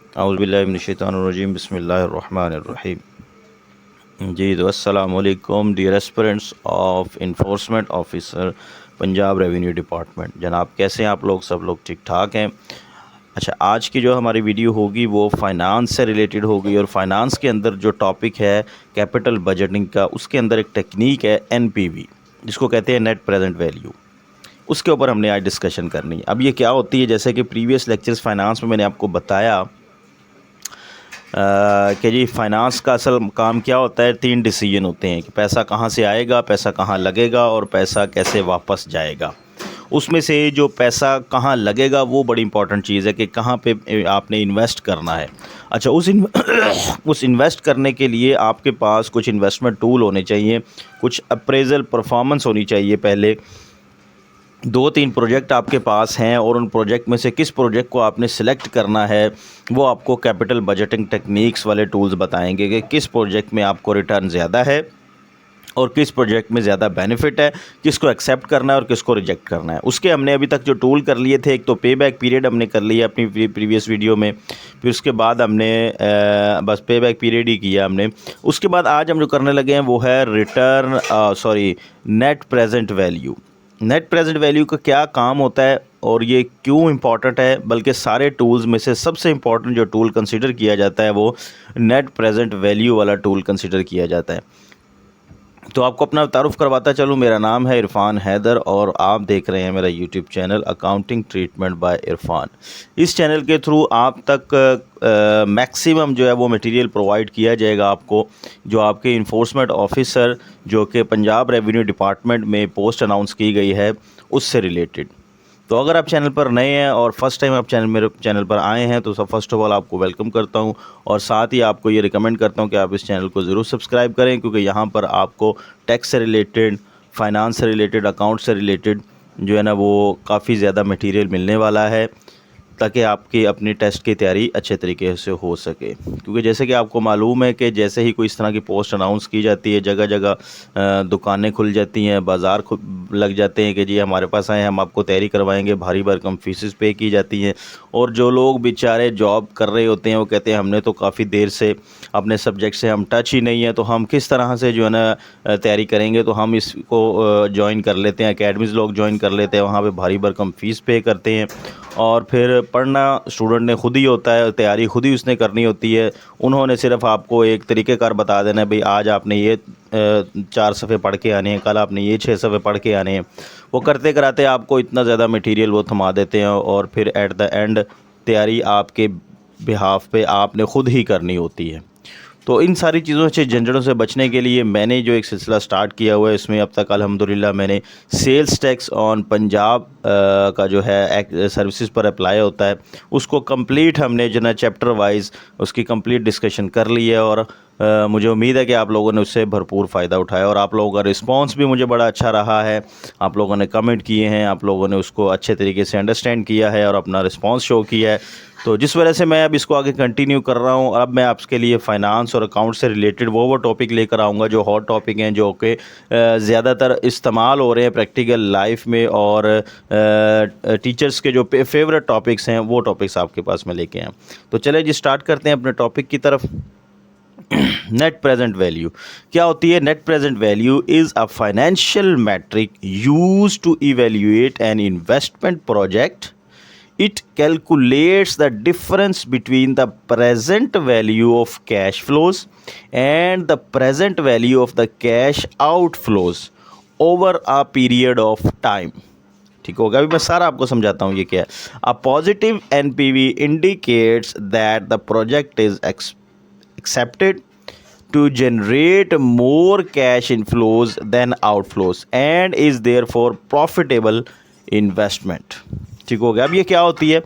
औज़ुबिल्लाहिमिनश्शैतानिर्रजीम बिस्मिल्लाहिर्रहमानिर्रहीम। जी तो अस्सलाम वालेकुम dear aspirants of enforcement officer Punjab revenue department. जनाब कैसे हैं आप लोग? सब लोग ठीक ठाक हैं? अच्छा, आज की जो हमारी वीडियो होगी वो फ़ाइनांस से रिलेटेड होगी और फ़ाइनांस के अंदर जो टॉपिक है कैपिटल बजटिंग का, उसके अंदर एक टेक्निक है एनपीवी, जिसको कहते हैं नेट प्रेजेंट वैल्यू। उसके ऊपर हमने आज डिस्कशन करनी है। अब ये क्या होती है, जैसे कि प्रीवियस लेक्चर्स फ़ाइनांस में मैंने आपको बताया कि जी फ़ाइनांस का असल काम क्या होता है। 3 डिसीजन होते हैं कि पैसा कहाँ से आएगा, पैसा कहाँ लगेगा और पैसा कैसे वापस जाएगा। उसमें से जो पैसा कहाँ लगेगा वो बड़ी इंपॉर्टेंट चीज़ है कि कहाँ पे आपने इन्वेस्ट करना है। अच्छा, उस इन्वेस्ट करने के लिए आपके पास कुछ इन्वेस्टमेंट टूल होने चाहिए, कुछ अप्रेजल परफॉर्मेंस होनी चाहिए। पहले 2-3 प्रोजेक्ट आपके पास हैं और उन प्रोजेक्ट में से किस प्रोजेक्ट को आपने सिलेक्ट करना है, वो आपको कैपिटल बजटिंग टेक्निक्स वाले टूल्स बताएंगे कि किस प्रोजेक्ट में आपको रिटर्न ज़्यादा है और किस प्रोजेक्ट में ज़्यादा बेनिफिट है, किसको एक्सेप्ट करना है और किसको रिजेक्ट करना है। उसके हमने अभी तक जो टूल कर लिए थे, एक तो पे बैक पीरियड हमने कर लिया अपनी प्रीवियस वीडियो में, फिर उसके बाद हमने बस पे बैक पीरियड ही किया हमने। उसके बाद आज हम जो करने लगे हैं वो है net present value. Net present value का क्या काम होता है और ये क्यों इम्पॉर्टेंट है, बल्कि सारे टूल्स में से सबसे इम्पॉर्टेंट जो टूल कंसिडर किया जाता है वो नेट प्रेजेंट वैल्यू वाला टूल कंसिडर किया जाता है। तो आपको अपना तारुफ करवाता चलूँ, मेरा नाम है इरफान हैदर और आप देख रहे हैं मेरा YouTube channel accounting treatment bye Irfan. इस चैनल के थ्रू आप तक मैक्सिमम जो है वो मटेरियल प्रोवाइड किया जाएगा आपको, जो आपके इन्फोर्समेंट ऑफिसर जो कि पंजाब रेवेन्यू डिपार्टमेंट में पोस्ट अनाउंस की गई है उससे रिलेटेड। तो अगर आप चैनल पर नए हैं और फर्स्ट टाइम आप मेरे चैनल पर आए हैं तो फर्स्ट ऑफ ऑल आपको वेलकम करता हूं और साथ ही आपको ये रिकमेंड करता हूं कि आप इस चैनल को ज़रूर सब्सक्राइब करें, क्योंकि यहाँ पर आपको टैक्स से रिलेटेड, फाइनेंस से रिलेटेड, अकाउंट से रिलेटेड जो है ना वो काफ़ी ज़्यादा मटेरियल मिलने वाला है, ताकि आपकी अपनी टेस्ट की तैयारी अच्छे तरीके से हो सके। क्योंकि जैसे कि आपको मालूम है कि जैसे ही कोई इस तरह की पोस्ट अनाउंस की जाती है, जगह जगह दुकानें खुल जाती हैं, बाज़ार लग जाते हैं कि जी हमारे पास आए, हम आपको तैयारी करवाएंगे, भारी भरकम फीसेस पे की जाती हैं। और जो लोग बेचारे जॉब कर रहे होते हैं वो कहते हैं हमने तो काफ़ी देर से अपने सब्जेक्ट से हम टच ही नहीं है, तो हम किस तरह से जो है ना तैयारी करेंगे। तो हम इसको ज्वाइन कर लेते हैं, अकेडमीज़ लोग ज्वाइन कर लेते हैं, वहाँ पे भारी भरकम फ़ीस पे करते हैं और फिर पढ़ना स्टूडेंट ने खुद ही होता है, तैयारी खुद ही उसने करनी होती है। उन्होंने सिर्फ आपको एक तरीक़ेकार बता देना है, भाई आज आपने ये 4 सफ़े पढ़ के आने हैं, कल आपने ये 6 सफ़े पढ़ के आने हैं। वो करते कराते आपको इतना ज़्यादा मटेरियल वो थमा देते हैं और फिर एट द एंड तैयारी आपके बिहाफ पे आपने खुद ही करनी होती है। तो इन सारी चीज़ों से, झंझटों से बचने के लिए मैंने जो एक सिलसिला स्टार्ट किया हुआ है, इसमें अब तक अल्हम्दुलिल्लाह मैंने सेल्स टैक्स ऑन पंजाब का जो है सर्विसेज पर अप्लाई होता है उसको कंप्लीट हमने जो है चैप्टर वाइज उसकी कंप्लीट डिस्कशन कर ली है और मुझे उम्मीद है कि आप लोगों ने उससे भरपूर फ़ायदा उठाया और आप लोगों का रिस्पांस भी मुझे बड़ा अच्छा रहा है। आप लोगों ने कमेंट किए हैं, आप लोगों ने उसको अच्छे तरीके से अंडरस्टैंड किया है और अपना रिस्पांस शो किया है। तो जिस वजह से मैं अब इसको आगे कंटिन्यू कर रहा हूँ। अब मैं आपके लिए फ़ाइनांस और अकाउंट से रिलेटेड वो टॉपिक लेकर आऊँगा जो हॉट टॉपिक हैं, जो कि ज़्यादातर इस्तेमाल हो रहे हैं प्रैक्टिकल लाइफ में और टीचर्स के जो फेवरेट टॉपिक्स हैं वो टॉपिक्स आपके पास में लेके आए। तो चले जी स्टार्ट करते हैं अपने टॉपिक की तरफ। नेट प्रेजेंट वैल्यू क्या होती है? Net present value is a financial metric used to evaluate an investment project. It calculates the difference between the present value of cash flows and the present value of the cash outflows over a period of time. ठीक होगा, अभी मैं सारा आपको समझाता हूँ ये क्या है। A positive NPV indicates that the project is accepted to generate more cash inflows than outflows and is therefore profitable investment. ठीक हो गया। अब ये क्या होती है,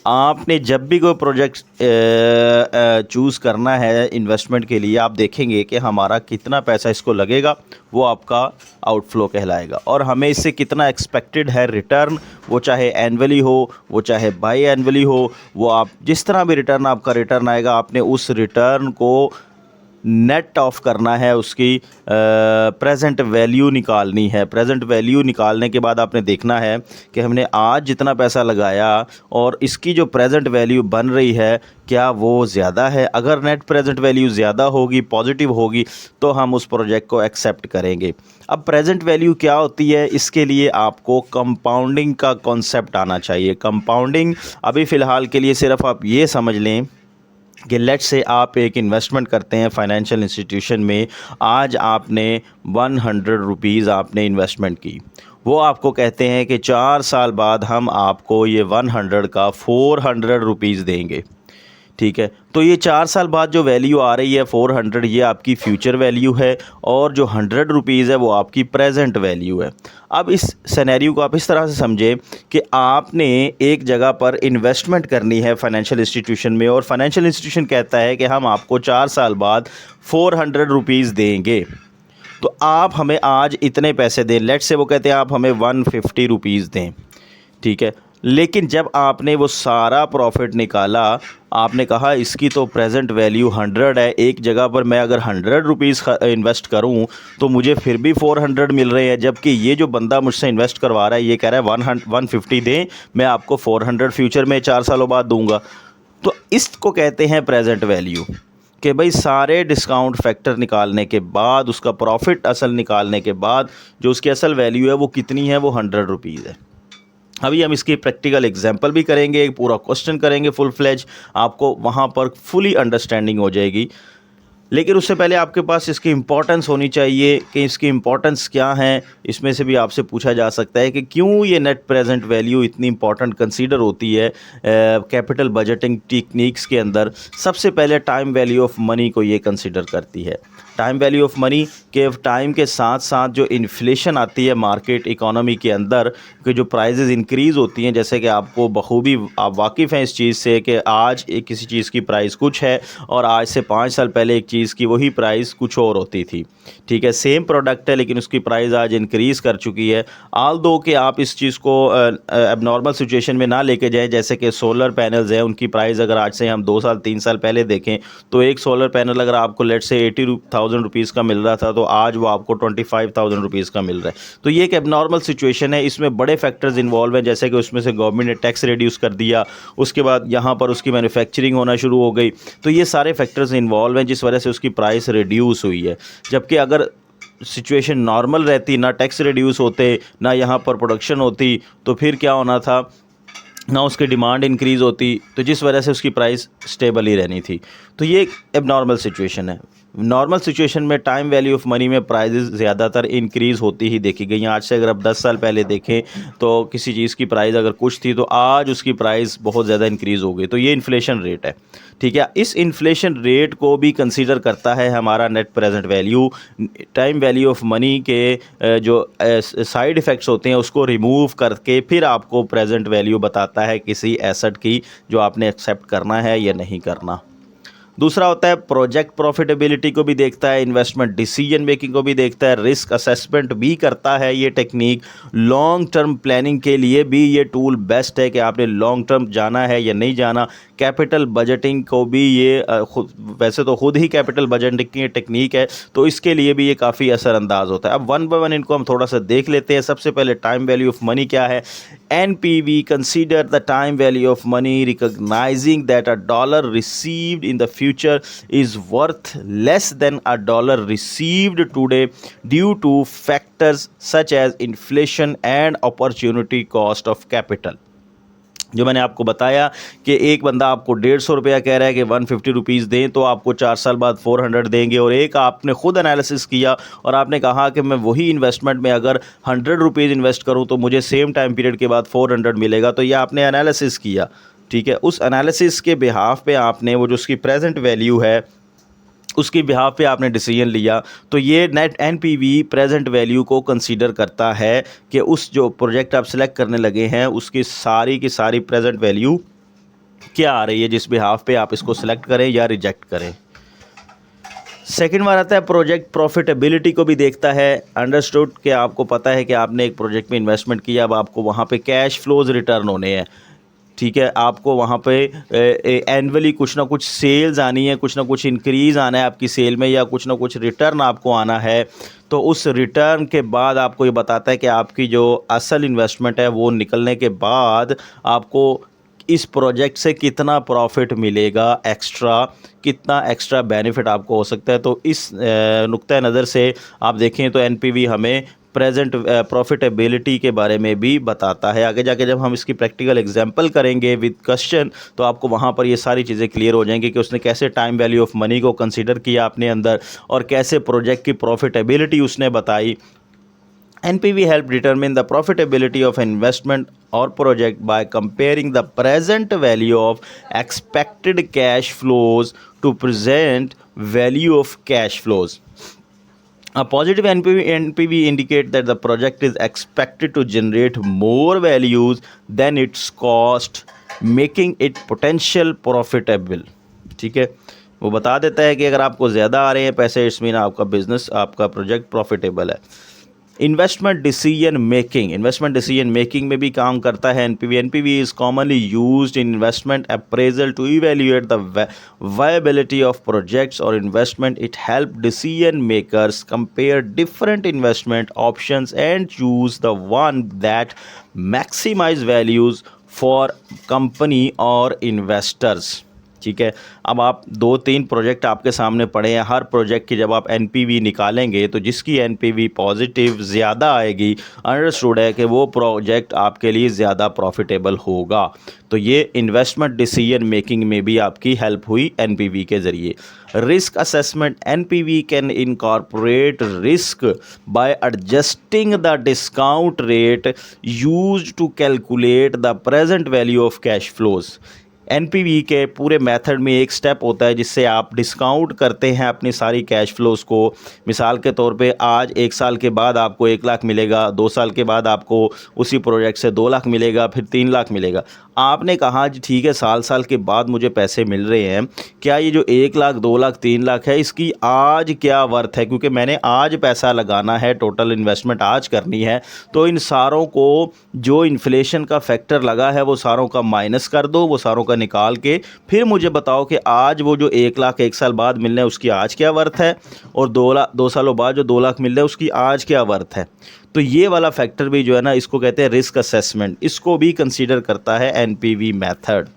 आपने जब भी कोई प्रोजेक्ट चूज़ करना है इन्वेस्टमेंट के लिए, आप देखेंगे कि हमारा कितना पैसा इसको लगेगा, वो आपका आउटफ्लो कहलाएगा और हमें इससे कितना एक्सपेक्टेड है रिटर्न, वो चाहे एनुअली हो, वो चाहे बाई एनुअली हो, वो आप जिस तरह भी रिटर्न आपका रिटर्न आएगा, आपने उस रिटर्न को नेट ऑफ करना है, उसकी प्रेजेंट वैल्यू निकालनी है। प्रेजेंट वैल्यू निकालने के बाद आपने देखना है कि हमने आज जितना पैसा लगाया और इसकी जो प्रेजेंट वैल्यू बन रही है क्या वो ज़्यादा है। अगर नेट प्रेजेंट वैल्यू ज़्यादा होगी, पॉजिटिव होगी, तो हम उस प्रोजेक्ट को एक्सेप्ट करेंगे। अब प्रेजेंट वैल्यू क्या होती है, इसके लिए आपको कंपाउंडिंग का कॉन्सेप्ट आना चाहिए। कंपाउंडिंग अभी फ़िलहाल के लिए सिर्फ आप ये समझ लें कि लेट्स से आप एक इन्वेस्टमेंट करते हैं फाइनेंशियल इंस्टीट्यूशन में। आज आपने 100 रुपीज़ आपने इन्वेस्टमेंट की, वो आपको कहते हैं कि 4 साल बाद हम आपको ये 100 का 400 रुपीज़ देंगे। ठीक है, तो ये 4 साल बाद जो वैल्यू आ रही है 400, ये आपकी फ्यूचर वैल्यू है और जो 100 रुपीज़ है वो आपकी प्रेजेंट वैल्यू है। अब इस सिनेरियो को आप इस तरह से समझें कि आपने एक जगह पर इन्वेस्टमेंट करनी है फाइनेंशियल इंस्टीट्यूशन में, और फाइनेंशियल इंस्टीट्यूशन कहता है कि हम आपको 4 साल बाद 400 रुपीज़ देंगे, तो आप हमें आज इतने पैसे दें। लेट्स से वो कहते हैं आप हमें 150 रुपीज़ दें। ठीक है, लेकिन जब आपने वो सारा प्रॉफिट निकाला, आपने कहा इसकी तो प्रेजेंट वैल्यू 100 है, एक जगह पर मैं अगर 100 रुपीज़ इन्वेस्ट करूं तो मुझे फिर भी 400 मिल रहे हैं, जबकि ये जो बंदा मुझसे इन्वेस्ट करवा रहा है ये कह रहा है 150 दें, मैं आपको 400 फ्यूचर में 4 सालों बाद दूंगा। तो इसको कहते हैं प्रेजेंट वैल्यू, कि भाई सारे डिस्काउंट फैक्टर निकालने के बाद, उसका प्रॉफिट असल निकालने के बाद जो उसकी असल वैल्यू है वो कितनी है, वो 100 रुपीज़ है। अभी हम इसकी प्रैक्टिकल एग्जांपल भी करेंगे, एक पूरा क्वेश्चन करेंगे फुल फ्लेज, आपको वहाँ पर फुली अंडरस्टैंडिंग हो जाएगी। लेकिन उससे पहले आपके पास इसकी इम्पोर्टेंस होनी चाहिए कि इसकी इम्पोर्टेंस क्या है। इसमें से भी आपसे पूछा जा सकता है कि क्यों ये नेट प्रेजेंट वैल्यू इतनी इम्पॉर्टेंट कंसीडर होती है कैपिटल बजटिंग टेक्निक्स के अंदर। सबसे पहले टाइम वैल्यू ऑफ मनी को ये कंसीडर करती है। टाइम वैल्यू ऑफ मनी के टाइम के साथ साथ जो इन्फ्लेशन आती है मार्केट इकोनॉमी के अंदर, कि जो प्राइजेज़ इंक्रीज़ होती हैं, जैसे कि आपको बखूबी आप वाकिफ़ हैं इस चीज़ से कि आज एक किसी चीज़ की प्राइस कुछ है और आज से 5 साल पहले एक चीज़ की वही प्राइस कुछ और होती थी। ठीक है, सेम प्रोडक्ट है लेकिन उसकी प्राइस आज इंक्रीज़ कर चुकी है। आल दो कि आप इस चीज़ को एबनॉर्मल सिचुएशन में ना लेके जाएं, जैसे कि सोलर पैनल्स हैं, उनकी प्राइस अगर आज से हम 2 साल 3 साल पहले देखें तो एक सोलर पैनल अगर आपको लेट से 80,000 रुपीज़ का मिल रहा था तो आज वो आपको 25,000 रुपीज़ का मिल रहा है। तो ये एक एबनॉर्मल सिचुएशन है। इसमें बड़े फैक्टर्स इन्वॉल्व हैं, जैसे कि उसमें से गवर्नमेंट ने टैक्स रिड्यूस कर दिया, उसके बाद यहाँ पर उसकी मैन्युफैक्चरिंग होना शुरू हो गई, तो ये सारे फैक्टर्स इन्वॉल्व हैं जिस वजह से उसकी प्राइस रिड्यूस हुई है। जबकि अगर सिचुएशन नॉर्मल रहती, ना टैक्स रिड्यूस होते, ना यहाँ पर प्रोडक्शन होती, तो फिर क्या होना था, ना उसकी डिमांड इंक्रीज़ होती, तो जिस वजह से उसकी प्राइस स्टेबल ही रहनी थी। तो ये एक एबनॉर्मल सिचुएशन है। नॉर्मल सिचुएशन में टाइम वैल्यू ऑफ मनी में प्राइजेस ज़्यादातर इंक्रीज़ होती ही देखी गई हैं। आज से अगर आप 10 साल पहले देखें तो किसी चीज़ की प्राइस अगर कुछ थी तो आज उसकी प्राइस बहुत ज़्यादा इंक्रीज़ हो गई। तो ये इन्फ्लेशन रेट है। ठीक है, इस इन्फ्लेशन रेट को भी कंसीडर करता है हमारा net present value. Time value of money के जो साइड इफ़ेक्ट्स होते हैं उसको रिमूव करके फिर आपको प्रेजेंट वैल्यू बताता है किसी एसेट की, जो आपने एक्सेप्ट करना है या नहीं करना। दूसरा होता है प्रोजेक्ट प्रॉफिटेबिलिटी को भी देखता है, इन्वेस्टमेंट डिसीजन मेकिंग को भी देखता है, रिस्क असेसमेंट भी करता है। ये टेक्निक लॉन्ग टर्म प्लानिंग के लिए भी ये टूल बेस्ट है कि आपने लॉन्ग टर्म जाना है या नहीं जाना। कैपिटल बजटिंग को भी ये वैसे तो खुद ही कैपिटल बजटिंग की टेक्निक है, तो इसके लिए भी ये काफ़ी असरअंदाज होता है। अब वन बाय वन इनको हम थोड़ा सा देख लेते हैं। सबसे पहले टाइम वैल्यू ऑफ मनी क्या है। NPV consider the time value of money, recognizing that a dollar received in the future is worth less than a dollar received today due to factors such as inflation and opportunity cost of capital। जो मैंने आपको बताया कि एक बंदा आपको 150 रुपया कह रहा है कि 150 रुपीज़ दें तो आपको 4 साल बाद 400 देंगे, और एक आपने खुद एनालिसिस किया और आपने कहा कि मैं वही इन्वेस्टमेंट में अगर 100 रुपीज़ इन्वेस्ट करूं तो मुझे सेम टाइम पीरियड के बाद 400 मिलेगा। तो ये आपने एनालिसिस किया। ठीक है, उस एनालिसिस के बिहाफ पे आपने वो जो उसकी प्रेजेंट वैल्यू है उसकी बिहाफ पे आपने डिसीजन लिया। तो ये नेट NPV प्रेजेंट वैल्यू को कंसीडर करता है कि उस जो प्रोजेक्ट आप सिलेक्ट करने लगे हैं उसकी सारी की सारी प्रेजेंट वैल्यू क्या आ रही है, जिस बिहाफ पे आप इसको सिलेक्ट करें या रिजेक्ट करें। सेकंड बार आता है प्रोजेक्ट प्रॉफिटेबिलिटी को भी देखता है। अंडरस्टूड कि आपको पता है कि आपने एक प्रोजेक्ट में इन्वेस्टमेंट किया, अब आपको वहाँ पे कैश फ्लोज रिटर्न होने हैं। ठीक है, आपको वहाँ पे एनुअली कुछ ना कुछ सेल्स आनी है, कुछ ना कुछ इंक्रीज़ आना है आपकी सेल में, या कुछ ना कुछ रिटर्न आपको आना है। तो उस रिटर्न के बाद आपको ये बताता है कि आपकी जो असल इन्वेस्टमेंट है वो निकलने के बाद आपको इस प्रोजेक्ट से कितना प्रॉफिट मिलेगा, कितना एक्स्ट्रा बेनिफिट आपको हो सकता है। तो इस नुक्ता नज़र से आप देखें तो एनपीवी हमें प्रेजेंट प्रॉफिटेबिलिटी के बारे में भी बताता है। आगे जाके जब हम इसकी प्रैक्टिकल एग्जांपल करेंगे विद क्वेश्चन, तो आपको वहाँ पर ये सारी चीज़ें क्लियर हो जाएंगी कि उसने कैसे टाइम वैल्यू ऑफ मनी को कंसीडर किया अपने अंदर, और कैसे प्रोजेक्ट की प्रॉफिटेबिलिटी उसने बताई। NPV help determine the profitability of investment or project by comparing the present value of expected cash flows to present value of cash flows. A positive NPV indicate that the project is expected to generate more values than its cost, making it potential profitable. ठीक है, वो बता देता है कि अगर आपको ज़्यादा आ रहे हैं पैसे, इट्स मीन आपका बिजनेस, आपका प्रोजेक्ट प्रॉफिटेबल है। इन्वेस्टमेंट डिसीजन मेकिंग में भी काम करता है NPV. NPV is commonly used in investment appraisal to evaluate the viability of projects और investment. It help decision makers compare different investment options and choose the one that maximize values for company और investors. ठीक है, अब आप 2-3 project आपके सामने पड़े हैं, हर प्रोजेक्ट की जब आप एनपीवी निकालेंगे तो जिसकी एनपीवी पॉजिटिव ज़्यादा आएगी, अंडरस्टूड है कि वो प्रोजेक्ट आपके लिए ज़्यादा प्रॉफिटेबल होगा। तो ये इन्वेस्टमेंट डिसीजन मेकिंग में भी आपकी हेल्प हुई एनपीवी के ज़रिए। Risk assessment, NPV can incorporate risk by adjusting the discount rate used to calculate the present value of cash flows. NPV के पूरे मेथड में एक स्टेप होता है जिससे आप डिस्काउंट करते हैं अपनी सारी कैश फ्लोज को। मिसाल के तौर पे आज 1 साल के बाद आपको 1 लाख मिलेगा, 2 साल के बाद आपको उसी प्रोजेक्ट से 2 लाख मिलेगा, फिर 3 लाख मिलेगा। आपने कहा जी ठीक है, साल के बाद मुझे पैसे मिल रहे हैं, क्या ये जो 1 लाख, 2 लाख, 3 लाख है, इसकी आज क्या वर्थ है, क्योंकि मैंने आज पैसा लगाना है, टोटल इन्वेस्टमेंट आज करनी है। तो इन सारों को जो इन्फ्लेशन का फैक्टर लगा है वो सारों का माइनस कर दो, वो सारों का निकाल के फिर मुझे बताओ कि आज वो जो 1 लाख 1 साल बाद मिलना है उसकी आज क्या वर्थ है, और 2 सालों बाद जो 2 लाख मिल रहा है उसकी आज क्या वर्थ है। तो ये वाला फैक्टर भी जो है ना, इसको कहते हैं रिस्क असेसमेंट, इसको भी कंसीडर करता है एनपीवी मेथड।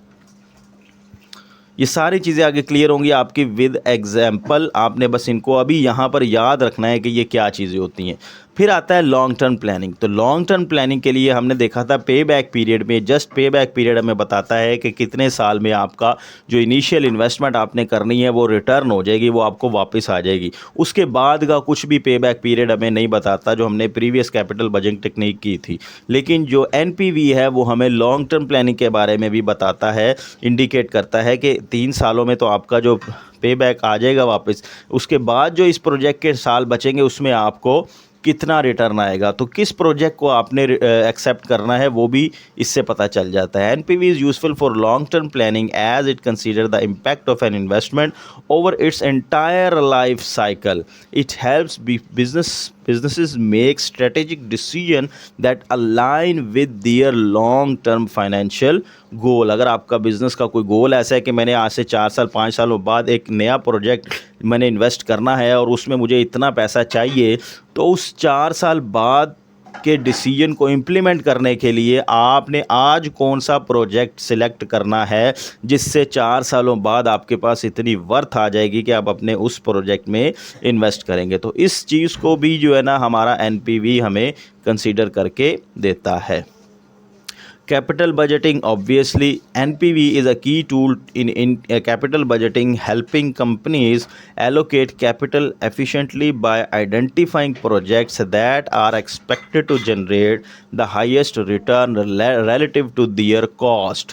ये सारी चीज़ें आगे क्लियर होंगी आपकी विद एग्जाम्पल, आपने बस इनको अभी यहाँ पर याद रखना है कि ये क्या चीज़ें होती हैं। फिर आता है लॉन्ग टर्म प्लानिंग। तो लॉन्ग टर्म प्लानिंग के लिए हमने देखा था पे बैक पीरियड में, जस्ट पे बैक पीरियड हमें बताता है कि कितने साल में आपका जो इनिशियल इन्वेस्टमेंट आपने करनी है वो रिटर्न हो जाएगी, वो आपको वापस आ जाएगी। उसके बाद का कुछ भी पे बैक पीरियड हमें नहीं बताता, जो हमने प्रीवियस कैपिटल बजटिंग टेक्निक की थी। लेकिन जो एनपीवी है वो हमें लॉन्ग टर्म प्लानिंग के बारे में भी बताता है, इंडिकेट करता है कि 3 सालों में तो आपका जो पे बैक आ जाएगा वापस। उसके बाद जो इस प्रोजेक्ट के साल बचेंगे उसमें आपको कितना रिटर्न आएगा, तो किस प्रोजेक्ट को आपने एक्सेप्ट करना है वो भी इससे पता चल जाता है। NPV is useful for long term planning as it consider the impact of an investment over its entire life cycle. It helps businesses make strategic decision that align with their long term financial goal। अगर आपका business का कोई गोल ऐसा है कि मैंने आज से 4 साल 5 सालों बाद एक नया प्रोजेक्ट मैंने इन्वेस्ट करना है और उसमें मुझे इतना पैसा चाहिए, तो उस 4 साल बाद के डिसीजन को इम्प्लीमेंट करने के लिए आपने आज कौन सा प्रोजेक्ट सिलेक्ट करना है जिससे 4 सालों बाद आपके पास इतनी वर्थ आ जाएगी कि आप अपने उस प्रोजेक्ट में इन्वेस्ट करेंगे। तो इस चीज़ को भी जो है ना हमारा एनपीवी हमें कंसीडर करके देता है। Capital budgeting, obviously NPV is a key tool in capital budgeting, helping companies allocate capital efficiently by identifying projects that are expected to generate the highest return relative to their cost।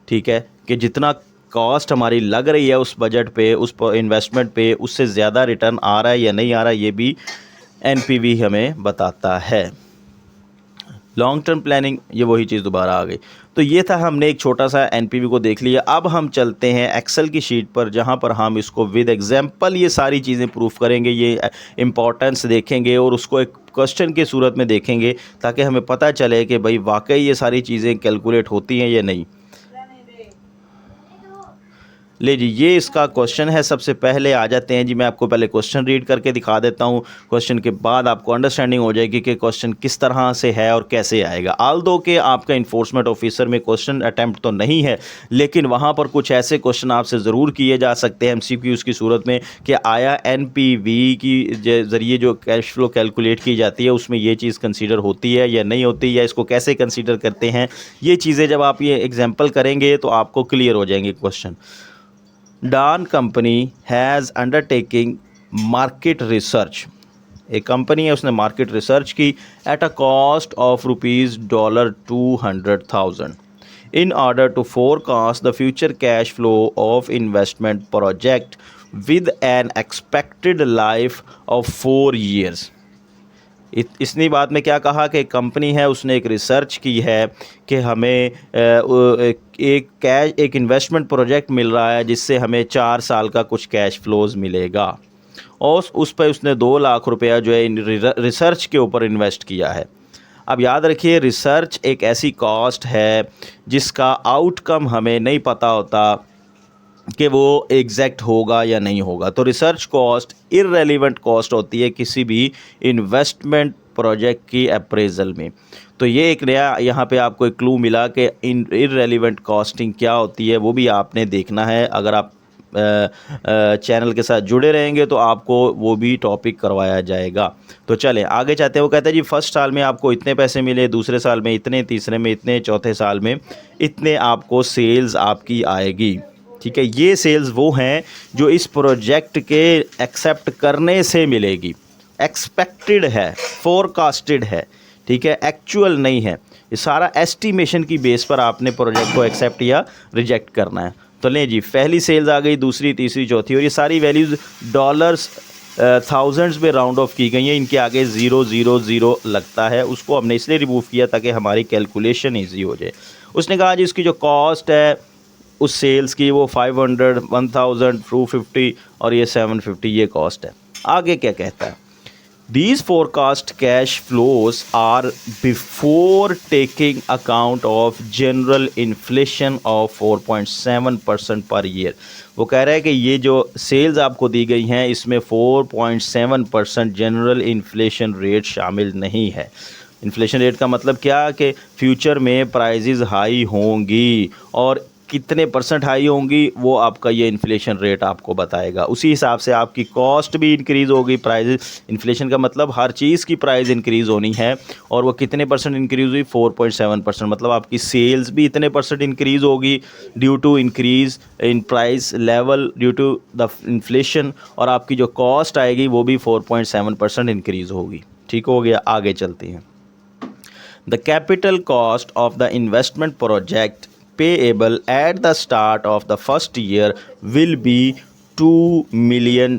ठीक है, कि जितना cost हमारी लग रही है उस budget पे, उस इन्वेस्टमेंट पे, उससे ज़्यादा रिटर्न आ रहा है या नहीं आ रहा है, ये भी एनपीवी हमें बताता है। लॉन्ग टर्म प्लानिंग, ये वही चीज़ दोबारा आ गई। तो ये था, हमने एक छोटा सा एनपीवी को देख लिया। अब हम चलते हैं एक्सेल की शीट पर, जहाँ पर हम इसको विद एग्जांपल ये सारी चीज़ें प्रूफ करेंगे, ये इंपॉर्टेंस देखेंगे और उसको एक क्वेश्चन की सूरत में देखेंगे, ताकि हमें पता चले कि भाई वाकई ये सारी चीज़ें कैलकुलेट होती हैं या नहीं। ले जी, ये इसका क्वेश्चन है। सबसे पहले आ जाते हैं जी, मैं आपको पहले क्वेश्चन रीड करके दिखा देता हूँ। क्वेश्चन के बाद आपको अंडरस्टैंडिंग हो जाएगी कि क्वेश्चन किस तरह से है और कैसे आएगा। आल्दो के आपका इन्फोर्समेंट ऑफिसर में क्वेश्चन अटैम्प्ट तो नहीं है, लेकिन वहाँ पर कुछ ऐसे क्वेश्चन आपसे ज़रूर किए जा सकते हैं MCQs की सूरत में कि आया NPV की ज़रिए जो कैश फ्लो कैलकुलेट की जाती है उसमें ये चीज़ कंसीडर होती है या नहीं होती, या इसको कैसे कंसीडर करते हैं। ये चीज़ें जब आप ये एग्जाम्पल करेंगे तो आपको क्लियर हो जाएंगे question. Dan company has undertaking market research. एक कंपनी है, उसने मार्केट रिसर्च की at a cost of ₹200,000 in order to forecast the future cash flow of investment project with an expected life of 4 years। इसने बात में क्या कहा कि एक कंपनी है, उसने एक रिसर्च की है कि हमें एक इन्वेस्टमेंट प्रोजेक्ट मिल रहा है जिससे हमें 4 साल का कुछ कैश फ्लोज मिलेगा, और उस पर उसने 2 लाख रुपया जो है रिसर्च के ऊपर इन्वेस्ट किया है। अब याद रखिए, रिसर्च एक ऐसी कॉस्ट है जिसका आउटकम हमें नहीं पता होता कि वो एग्जैक्ट होगा या नहीं होगा। तो रिसर्च कॉस्ट इररेलेवेंट कॉस्ट होती है किसी भी इन्वेस्टमेंट प्रोजेक्ट की अप्रेजल में। तो ये एक नया यहाँ पे आपको एक क्लू मिला कि इररेलेवेंट कॉस्टिंग क्या होती है, वो भी आपने देखना है। अगर आप चैनल के साथ जुड़े रहेंगे तो आपको वो भी टॉपिक करवाया जाएगा। तो चलें आगे चाहते हैं। वो कहते हैं जी फर्स्ट साल में आपको इतने पैसे मिले, दूसरे साल में इतने, तीसरे में इतने, चौथे साल में इतने आपको सेल्स आपकी आएगी। ठीक है, ये सेल्स वो हैं जो इस प्रोजेक्ट के एक्सेप्ट करने से मिलेगी। एक्सपेक्टेड है, फोरकास्टेड है, ठीक है, एक्चुअल नहीं है। ये सारा एस्टीमेशन की बेस पर आपने प्रोजेक्ट को एक्सेप्ट या रिजेक्ट करना है। तो लें जी, पहली सेल्स आ गई, दूसरी, तीसरी, चौथी, और ये सारी वैल्यूज़ डॉलर्स थाउजेंड्स में राउंड ऑफ की गई हैं। इनके आगे 000 लगता है, उसको हमने इसलिए रिमूव किया ताकि हमारी कैलकुलेशन ईजी हो जाए। उसने कहा जी इसकी जो कॉस्ट है उस सेल्स की वो 500, 1000, 250 और ये 750 ये कॉस्ट है। आगे क्या कहता है, These forecast cash flows are before taking account of general inflation of 4.7% per year। वो कह रहा है कि ये जो सेल्स आपको दी गई हैं इसमें 4.7% जनरल इन्फ्लेशन रेट शामिल नहीं है। इन्फ्लेशन रेट का मतलब क्या कि फ्यूचर में प्राइजेज़ हाई होंगी, और कितने % हाई होंगी वो आपका ये इन्फ्लेशन रेट आपको बताएगा। उसी हिसाब से आपकी कॉस्ट भी इंक्रीज़ होगी। प्राइस इन्फ्लेशन का मतलब हर चीज़ की प्राइस इंक्रीज़ होनी है, और वो कितने % इंक्रीज़ हुई, 4.7%। मतलब आपकी सेल्स भी इतने % इंक्रीज़ होगी due to increase in price level due to the inflation, और आपकी जो कॉस्ट आएगी वो भी 4.7% इंक्रीज़ होगी। ठीक हो गया, आगे चलते हैं। The capital cost of the investment project payable at the start of the first year will be $2 million।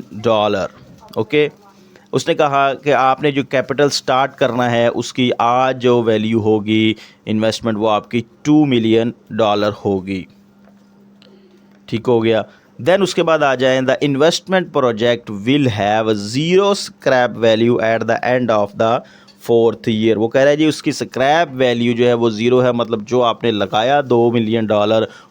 Okay, उसने कहा कि आपने जो कैपिटल स्टार्ट करना है उसकी आज जो वैल्यू होगी इन्वेस्टमेंट वो आपकी $2 मिलियन होगी। ठीक हो गया। देन उसके बाद आ जाए, the investment project will have 0 scrap value at the end of the 4th year. वो कह रहा है जी उसकी स्क्रैप वैल्यू जो है वो 0 है, मतलब जो आपने लगाया $2 मिलियन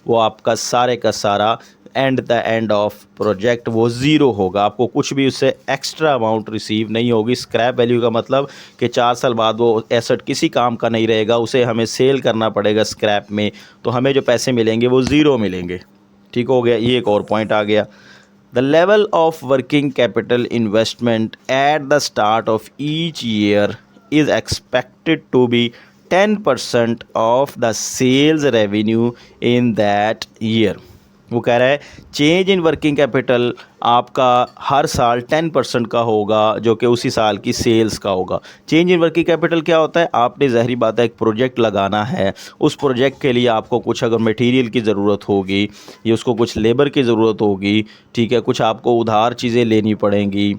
वो आपका सारे का सारा एंड ऑफ प्रोजेक्ट वो 0 होगा। आपको कुछ भी उससे एक्स्ट्रा अमाउंट रिसीव नहीं होगी। स्क्रैप वैल्यू का मतलब कि 4 साल बाद वो एसेट किसी काम का नहीं रहेगा, उसे हमें सेल करना पड़ेगा स्क्रैप में, तो हमें जो पैसे मिलेंगे वो 0 मिलेंगे। ठीक हो गया, ये एक और पॉइंट आ गया। The level of working capital investment at the start of each year is expected to be 10% of the sales revenue in that year। वो कह रहा है चेंज इन वर्किंग कैपिटल आपका हर साल 10% का होगा, जो कि उसी साल की सेल्स का होगा। चेंज इन वर्किंग कैपिटल क्या होता है, आपने ज़ाहिरी बात है एक प्रोजेक्ट लगाना है, उस प्रोजेक्ट के लिए आपको कुछ अगर मटेरियल की ज़रूरत होगी या उसको कुछ लेबर की ज़रूरत होगी, ठीक है, कुछ आपको उधार चीज़ें लेनी पड़ेंगी,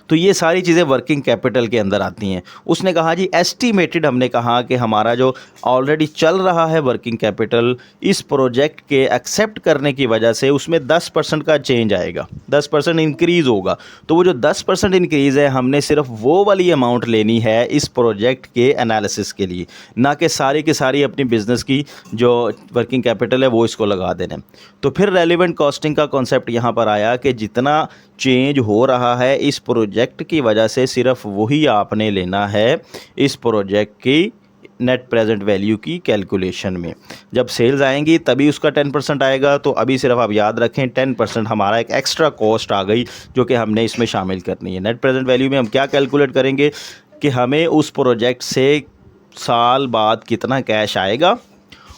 तो ये सारी चीज़ें वर्किंग कैपिटल के अंदर आती हैं। उसने कहा जी एस्टिमेटेड, हमने कहा कि हमारा जो ऑलरेडी चल रहा है वर्किंग कैपिटल, इस प्रोजेक्ट के एक्सेप्ट करने की वजह से उसमें 10% का चेंज आएगा, 10% इंक्रीज़ होगा। तो वो जो 10% इंक्रीज़ है, हमने सिर्फ वो वाली अमाउंट लेनी है इस प्रोजेक्ट के एनालिसिस के लिए, ना कि सारी की सारी अपनी बिज़नेस की जो वर्किंग कैपिटल है वो इसको लगा देना। तो फिर रेलिवेंट कॉस्टिंग का कॉन्सेप्ट यहाँ पर आया कि जितना चेंज हो रहा है इस प्रोजेक्ट की वजह से, सिर्फ वही आपने लेना है इस प्रोजेक्ट की नेट प्रेजेंट वैल्यू की कैलकुलेशन में। जब सेल्स आएंगी तभी उसका 10% आएगा। तो अभी सिर्फ आप याद रखें 10% हमारा एक एक्स्ट्रा कॉस्ट आ गई जो कि हमने इसमें शामिल करनी है। नेट प्रेजेंट वैल्यू में हम क्या कैलकुलेट करेंगे कि हमें उस प्रोजेक्ट से साल बाद कितना कैश आएगा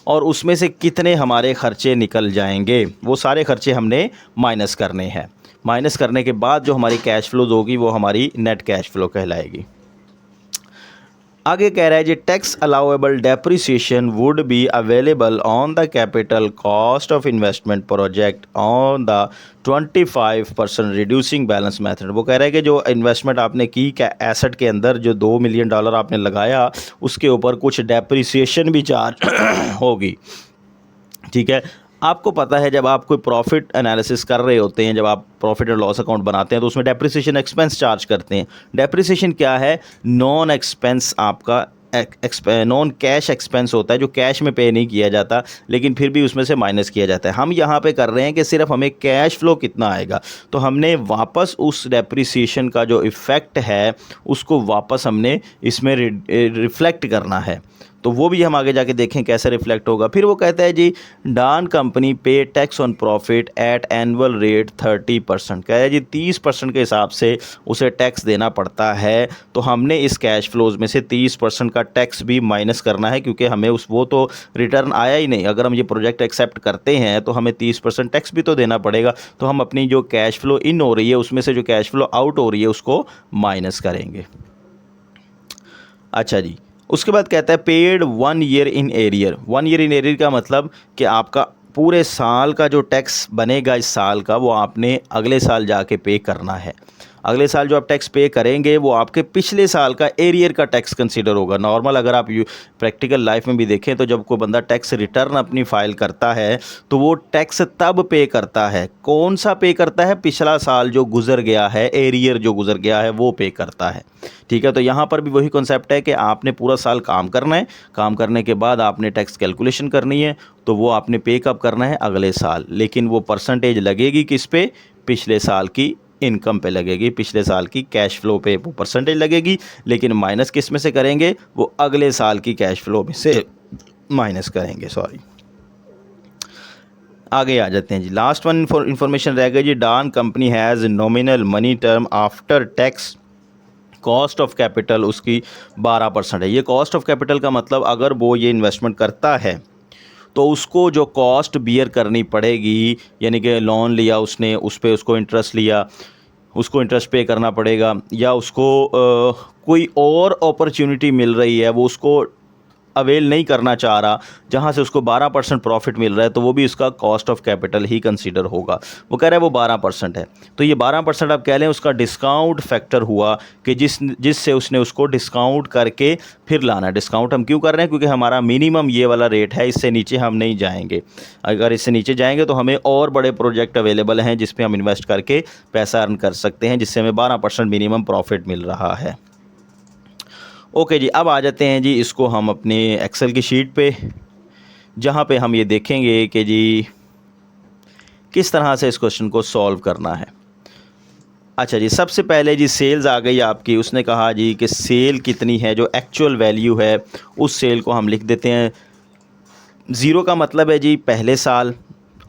और उसमें से कितने हमारे खर्चे निकल जाएंगे, वो सारे खर्चे हमने माइनस करने हैं। माइनस करने के बाद जो हमारी कैश फ्लोज होगी वो हमारी नेट कैश फ्लो कहलाएगी। आगे कह रहा है जी tax allowable depreciation would be available on the capital cost of investment project on the 25% reducing balance method. वो कह रहा है कि जो इन्वेस्टमेंट आपने की क्या एसेट के अंदर, जो $2 मिलियन आपने लगाया, उसके ऊपर कुछ डेप्रिसिएशन भी चार्ज होगी। ठीक है, आपको पता है जब आप कोई प्रॉफिट एनालिसिस कर रहे होते हैं, जब आप प्रॉफिट एंड लॉस अकाउंट बनाते हैं तो उसमें डेप्रिसिएशन एक्सपेंस चार्ज करते हैं। डेप्रिसिएशन क्या है? नॉन एक्सपेंस, आपका नॉन कैश एक्सपेंस होता है जो कैश में पे नहीं किया जाता, लेकिन फिर भी उसमें से माइनस किया जाता है। हम यहाँ पे कर रहे हैं कि सिर्फ हमें कैश फ्लो कितना आएगा, तो हमने वापस उस डेप्रिसिएशन का जो इफ़ेक्ट है उसको वापस हमने इसमें रिफ्लेक्ट करना है। तो वो भी हम आगे जाके देखें कैसे रिफ्लेक्ट होगा। फिर वो कहता है जी Dan company pay tax on profit at annual rate 30%। कह रहा है जी 30% के हिसाब से उसे टैक्स देना पड़ता है। तो हमने इस कैश फ्लोज में से 30% का टैक्स भी माइनस करना है, क्योंकि हमें वो तो रिटर्न आया ही नहीं। अगर हम ये प्रोजेक्ट एक्सेप्ट करते हैं तो हमें 30% टैक्स भी तो देना पड़ेगा। तो हम अपनी जो कैश फ्लो इन हो रही है उसमें से जो कैश फ्लो आउट हो रही है उसको माइनस करेंगे। अच्छा जी, उसके बाद कहता है paid 1 year in arrear. 1 year in arrear का मतलब कि आपका पूरे साल का जो टैक्स बनेगा इस साल का, वो आपने अगले साल जाके पे करना है। अगले साल जो आप टैक्स पे करेंगे वो आपके पिछले साल का एरियर का टैक्स कंसीडर होगा। नॉर्मल अगर आप प्रैक्टिकल लाइफ में भी देखें तो जब कोई बंदा टैक्स रिटर्न अपनी फ़ाइल करता है तो वो टैक्स तब पे करता है, कौन सा पे करता है? पिछला साल जो गुजर गया है, एरियर जो गुजर गया है वो पे करता है। ठीक है, तो यहाँ पर भी वही कॉन्सेप्ट है कि आपने पूरा साल काम करना है, काम करने के बाद आपने टैक्स कैलकुलेशन करनी है, तो वो आपने पे कब करना है? अगले साल। लेकिन वो परसेंटेज लगेगी किस पे? पिछले साल की इनकम पे लगेगी, पिछले साल की कैश फ्लो पे वो परसेंटेज लगेगी। लेकिन माइनस किस में से करेंगे? वो अगले साल की कैश फ्लो में से माइनस करेंगे। सॉरी, आगे आ जाते हैं जी। लास्ट वन इंफॉर्मेशन रह गई जी। Dan company has nominal money term after tax cost of capital उसकी 12% है। ये कॉस्ट ऑफ कैपिटल का मतलब अगर वो ये इन्वेस्टमेंट करता है तो उसको जो कॉस्ट बियर करनी पड़ेगी, यानी कि लोन लिया उसने, उस पर उसको इंटरेस्ट लिया, उसको इंटरेस्ट पे करना पड़ेगा, या उसको कोई और अपॉर्चुनिटी मिल रही है वो उसको अवेल नहीं करना चाह रहा, जहाँ से उसको 12% प्रॉफिट मिल रहा है, तो वो भी उसका cost of capital he consider होगा। वो कह रहा है वो 12% है, तो ये 12% आप कह लें उसका डिस्काउंट फैक्टर हुआ कि जिससे उसने उसको डिस्काउंट करके फिर लाना। डिस्काउंट हम क्यों कर रहे हैं? क्योंकि हमारा मिनिमम ये वाला रेट है, इससे नीचे हम नहीं जाएंगे। अगर इससे नीचे जाएंगे तो हमें और बड़े प्रोजेक्ट अवेलेबल हैं जिस पर हम इन्वेस्ट करके पैसा अर्न कर सकते हैं, जिससे हमें 12% मिनिमम प्रॉफिट मिल रहा है। ओके जी, अब आ जाते हैं जी इसको हम अपने एक्सेल की शीट पे, जहाँ पे हम ये देखेंगे कि जी किस तरह से इस क्वेश्चन को सॉल्व करना है। अच्छा जी, सबसे पहले जी सेल्स आ गई आपकी। उसने कहा जी कि सेल कितनी है, जो एक्चुअल वैल्यू है उस सेल को हम लिख देते हैं। ज़ीरो का मतलब है जी पहले साल,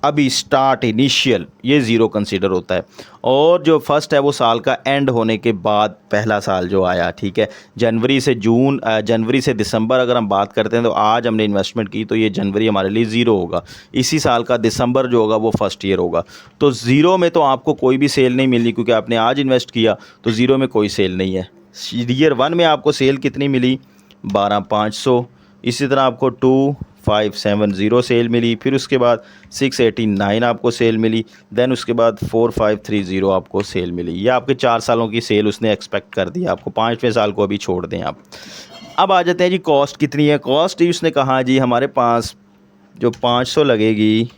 अभी स्टार्ट इनिशियल, ये ज़ीरो कंसीडर होता है। और जो फर्स्ट है वो साल का एंड होने के बाद पहला साल जो आया। ठीक है, जनवरी से जून, जनवरी से दिसंबर अगर हम बात करते हैं तो आज हमने इन्वेस्टमेंट की तो ये जनवरी हमारे लिए ज़ीरो होगा। इसी साल का दिसंबर जो होगा वो फर्स्ट ईयर होगा। तो ज़ीरो में तो आपको कोई भी सेल नहीं मिली, क्योंकि आपने आज इन्वेस्ट किया, तो ज़ीरो में कोई सेल नहीं है। ईयर 1 में आपको सेल कितनी मिली? 12,500। इसी तरह आपको 2, 6.570 सेल मिली, फिर उसके बाद 689 आपको सेल मिली, देन उसके बाद 4530 आपको सेल मिली। ये आपके 4 सालों की सेल उसने एक्सपेक्ट कर दी आपको, 5वें साल को अभी छोड़ दें आप। अब आ जाते हैं जी कॉस्ट कितनी है। कॉस्ट ही उसने कहा जी हमारे पास जो 500 लगेगी,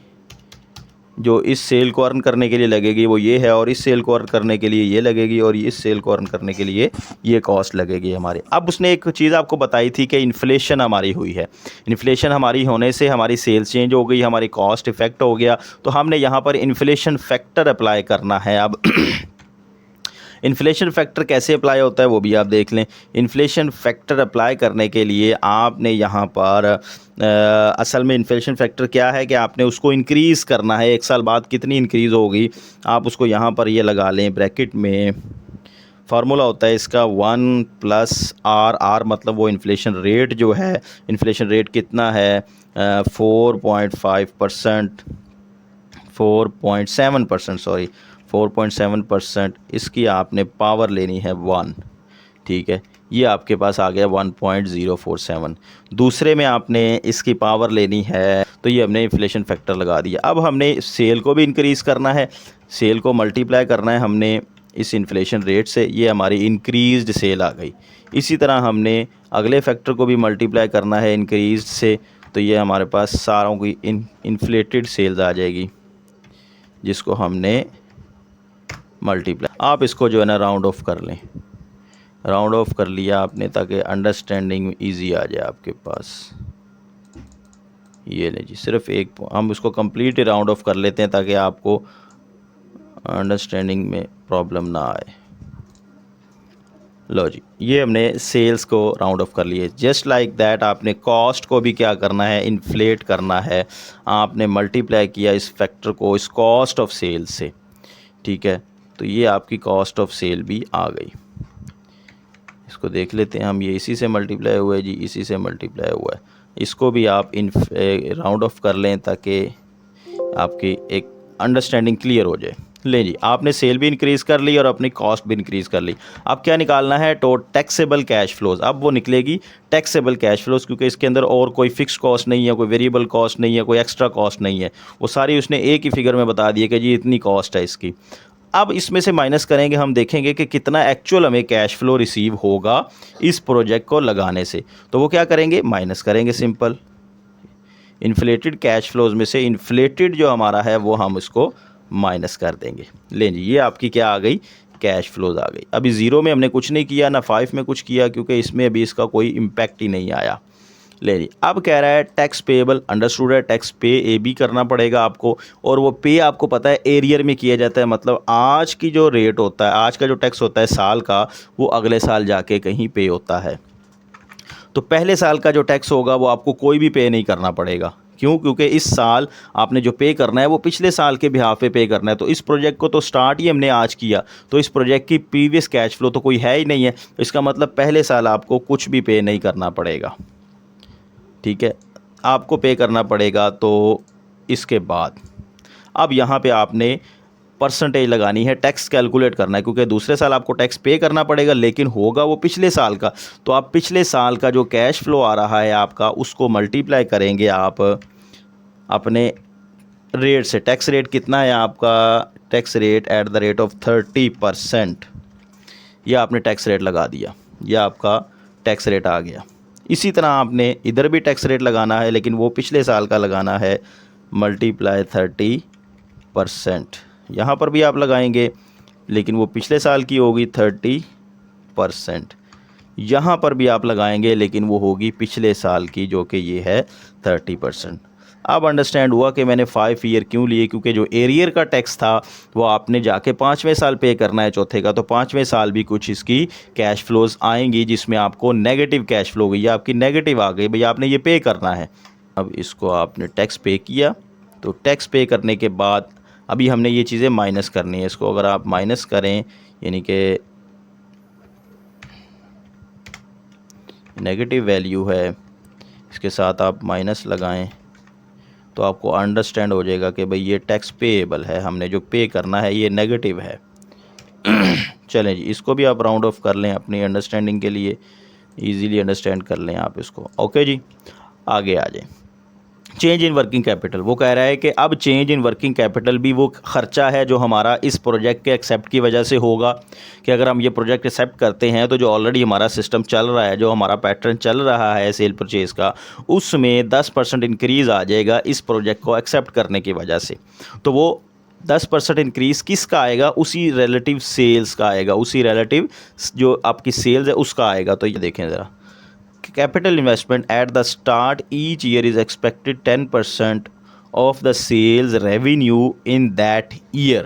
जो इस सेल को अर्न करने के लिए लगेगी वो ये है, और इस सेल को अर्न करने के लिए ये लगेगी, और इस सेल को अर्न करने के लिए ये कॉस्ट लगेगी हमारी। अब उसने एक चीज़ आपको बताई थी कि इन्फ्लेशन हमारी हुई है। इन्फ्लेशन हमारी होने से हमारी सेल्स चेंज हो गई, हमारी कॉस्ट इफेक्ट हो गया, तो हमने यहाँ पर इन्फ्लेशन फैक्टर अप्लाई करना है। अब इन्फ्लेशन फैक्टर कैसे अप्लाई होता है वो भी आप देख लें। इन्फ्लेशन फैक्टर अप्लाई करने के लिए आपने यहाँ पर असल में इन्फ्लेशन फैक्टर क्या है कि आपने उसको इंक्रीज़ करना है। 1 साल बाद कितनी इंक्रीज़ होगी आप उसको यहाँ पर ये लगा लें ब्रैकेट में। फार्मूला होता है इसका 1 + R मतलब वो इन्फ्लेशन रेट जो है, इन्फ्लेशन रेट कितना है 4.5%, 4.7% सॉरी 4.7%। इसकी आपने पावर लेनी है 1, ठीक है, ये आपके पास आ गया 1.047। दूसरे में आपने इसकी पावर लेनी है, तो ये हमने इन्फ्लेशन फैक्टर लगा दिया। अब हमने सेल को भी इंक्रीज़ करना है, सेल को मल्टीप्लाई करना है हमने इस इन्फ्लेशन रेट से, ये हमारी इंक्रीज़्ड सेल आ गई। इसी तरह हमने अगले फैक्टर को भी मल्टीप्लाई करना है इंक्रीज़ से, तो ये हमारे पास सारों की इन्फ्लेटेड सेल्स आ जाएगी, जिसको हमने मल्टीप्लाई। आप इसको जो है ना राउंड ऑफ कर लें, राउंड ऑफ कर लिया आपने ताकि अंडरस्टैंडिंग इजी आ जाए आपके पास। ये ले जी, सिर्फ एक हम इसको कंप्लीट राउंड ऑफ कर लेते हैं ताकि आपको अंडरस्टैंडिंग में प्रॉब्लम ना आए। लो जी, ये हमने सेल्स को राउंड ऑफ कर लिए। जस्ट लाइक दैट आपने कॉस्ट को भी क्या करना है, इन्फ्लेट करना है। आपने मल्टीप्लाई किया इस फैक्टर को इस कॉस्ट ऑफ सेल से, ठीक है, तो ये आपकी कॉस्ट ऑफ सेल भी आ गई। इसको देख लेते हैं हम, ये इसी से मल्टीप्लाई हुआ है जी, इसी से मल्टीप्लाई हुआ है। इसको भी आप राउंड ऑफ कर लें ताकि आपकी एक अंडरस्टैंडिंग क्लियर हो जाए। लें जी, आपने सेल भी इंक्रीज़ कर ली और अपनी कॉस्ट भी इंक्रीज़ कर ली। अब क्या निकालना है, टैक्सेबल कैश फ्लोज। अब वो निकलेगी टैक्सेबल कैश फ्लोज, क्योंकि इसके अंदर और कोई फिक्स कॉस्ट नहीं है, कोई वेरिएबल कॉस्ट नहीं है, कोई एक्स्ट्रा कॉस्ट नहीं है, वो सारी उसने एक ही फिगर में बता दी है कि जी इतनी कॉस्ट है इसकी। अब इसमें से माइनस करेंगे, हम देखेंगे कि कितना एक्चुअल हमें कैश फ्लो रिसीव होगा इस प्रोजेक्ट को लगाने से। तो वो क्या करेंगे, माइनस करेंगे, सिंपल। इन्फ्लेटेड कैश फ्लोज में से इन्फ्लेटेड जो हमारा है वो हम इसको माइनस कर देंगे। लें जी, ये आपकी क्या आ गई, कैश फ्लोज आ गई। अभी 0 में हमने कुछ नहीं किया, ना 5 में कुछ किया, क्योंकि इसमें अभी इसका कोई इम्पैक्ट ही नहीं आया। ले जी, अब कह रहा है टैक्स पेएबल, अंडरस्टूड है, टैक्स पे ए भी करना पड़ेगा आपको, और वो पे आपको पता है एरियर में किया जाता है। मतलब आज की जो रेट होता है, आज का जो टैक्स होता है साल का, वो अगले साल जाके कहीं पे होता है। तो पहले साल का जो टैक्स होगा वो आपको कोई भी पे नहीं करना पड़ेगा। क्यों, क्योंकि इस साल आपने जो पे करना है वो पिछले साल के बिहाफ पे करना है। तो इस प्रोजेक्ट को तो स्टार्ट ही हमने आज किया, तो इस प्रोजेक्ट की प्रीवियस कैश फ्लो तो कोई है ही नहीं है। इसका मतलब पहले साल आपको कुछ भी पे नहीं करना पड़ेगा, ठीक है, आपको पे करना पड़ेगा तो इसके बाद। अब यहाँ पे आपने परसेंटेज लगानी है, टैक्स कैलकुलेट करना है, क्योंकि दूसरे साल आपको टैक्स पे करना पड़ेगा, लेकिन होगा वो पिछले साल का। तो आप पिछले साल का जो कैश फ्लो आ रहा है आपका, उसको मल्टीप्लाई करेंगे आप अपने रेट से। टैक्स रेट कितना है आपका, tax rate at the rate of 30%। यह आपने टैक्स रेट लगा दिया, यह आपका टैक्स रेट आ गया। इसी तरह आपने इधर भी टैक्स रेट लगाना है, लेकिन वो पिछले साल का लगाना है, मल्टीप्लाई 30%। यहाँ पर भी आप लगाएंगे, लेकिन वो पिछले साल की होगी 30%। यहाँ पर भी आप लगाएंगे, लेकिन वो होगी पिछले साल की, जो कि ये है 30%। अब अंडरस्टैंड हुआ कि मैंने 5 ईयर क्यों लिए, क्योंकि जो एरियर का टैक्स था वो आपने जाके 5वें साल पे करना है चौथे का, तो 5वें साल भी कुछ इसकी कैश फ्लोज आएंगी जिसमें आपको नेगेटिव कैश फ्लो गई, आपकी नेगेटिव आ गई, भैया आपने ये पे करना है। अब इसको आपने टैक्स पे किया, तो टैक्स पे करने के बाद अभी हमने ये चीज़ें माइनस करनी है। इसको अगर आप माइनस करें, यानी कि नेगेटिव वैल्यू है, इसके साथ आप माइनस लगाएं, तो आपको अंडरस्टैंड हो जाएगा कि भाई ये टैक्स पेएबल है, हमने जो पे करना है ये नेगेटिव है। चलें जी, इसको भी आप राउंड ऑफ कर लें अपनी अंडरस्टैंडिंग के लिए, इजीली अंडरस्टैंड कर लें आप इसको। ओके जी, आगे आ जाएं। चेंज इन वर्किंग कैपिटल, वो कह रहा है कि अब चेंज इन वर्किंग कैपिटल भी वो खर्चा है जो हमारा इस प्रोजेक्ट के एक्सेप्ट की वजह से होगा, कि अगर हम ये प्रोजेक्ट एक्सेप्ट करते हैं तो जो ऑलरेडी हमारा सिस्टम चल रहा है, जो हमारा पैटर्न चल रहा है सेल परचेज़ का, उसमें 10% इंक्रीज़ आ जाएगा इस प्रोजेक्ट को एक्सेप्ट करने की वजह से। तो वो 10% इंक्रीज़ किसका आएगा? उसी रिलेटिव सेल्स का आएगा, उसी रिलेटिव जो आपकी सेल्स है उसका आएगा। तो ये देखें ज़रा, capital investment at the start each year is expected 10% of the sales revenue in that year।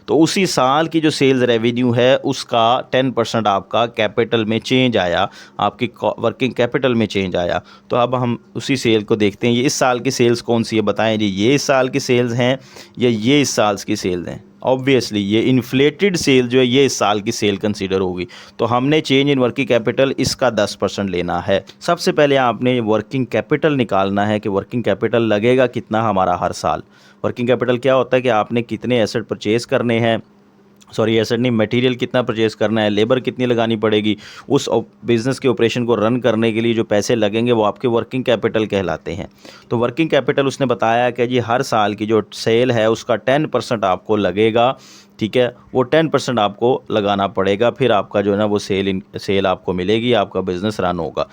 तो उसी साल की जो सेल्स रेवेन्यू है उसका 10% आपका कैपिटल में चेंज आया, आपकी वर्किंग कैपिटल में चेंज आया। तो अब हम उसी सेल को देखते हैं। ये इस साल की सेल्स कौन सी है बताएं जी, ये इस साल की सेल्स हैं या ये इस साल की सेल्स हैं? ऑब्वियसली ये इन्फ्लेटेड सेल जो है ये इस साल की सेल कंसीडर होगी। तो हमने चेंज इन वर्किंग कैपिटल इसका 10% लेना है। सबसे पहले आपने वर्किंग कैपिटल निकालना है कि वर्किंग कैपिटल लगेगा कितना हमारा हर साल। वर्किंग कैपिटल क्या होता है कि आपने कितने एसेट परचेज़ करने हैं, सॉरी एसेट नहीं, मटेरियल कितना परचेज़ करना है, लेबर कितनी लगानी पड़ेगी, उस बिज़नेस के ऑपरेशन को रन करने के लिए जो पैसे लगेंगे वो आपके वर्किंग कैपिटल कहलाते हैं। तो वर्किंग कैपिटल उसने बताया कि जी हर साल की जो सेल है उसका 10% आपको लगेगा, ठीक है, वो 10% आपको लगाना पड़ेगा, फिर आपका जो है ना वो सेल आपको मिलेगी, आपका बिज़नेस रन होगा।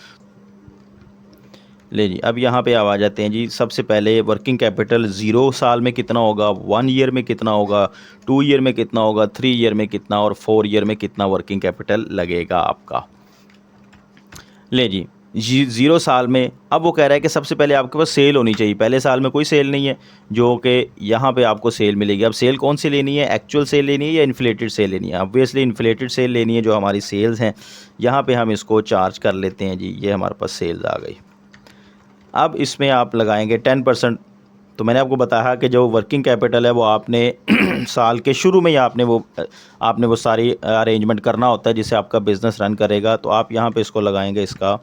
ले जी, अब यहाँ पे आ जाते हैं जी। सबसे पहले वर्किंग कैपिटल 0 साल में कितना होगा, 1 ईयर में कितना होगा, 2 ईयर में कितना होगा, 3 ईयर में कितना और 4 ईयर में कितना वर्किंग कैपिटल लगेगा आपका। ले जी, 0 साल में अब वो कह रहा है कि सबसे पहले आपके पास सेल होनी चाहिए। पहले साल में कोई सेल नहीं है, जो कि यहाँ पे आपको सेल मिलेगी। अब सेल कौन सी लेनी है, एक्चुअल सेल लेनी है या इन्फ्लेटेड सेल लेनी है? ऑब्वियसली इन्फ्लेटेड सेल लेनी है, जो हमारी सेल्स हैं। यहाँ पे हम इसको चार्ज कर लेते हैं जी, ये हमारे पास सेल्स आ गई। अब इसमें आप लगाएंगे 10%। तो मैंने आपको बताया कि जो वर्किंग कैपिटल है वो आपने साल के शुरू में ही आपने वो सारी अरेंजमेंट करना होता है जिससे आपका बिज़नेस रन करेगा। तो आप यहाँ पे इसको लगाएंगे इसका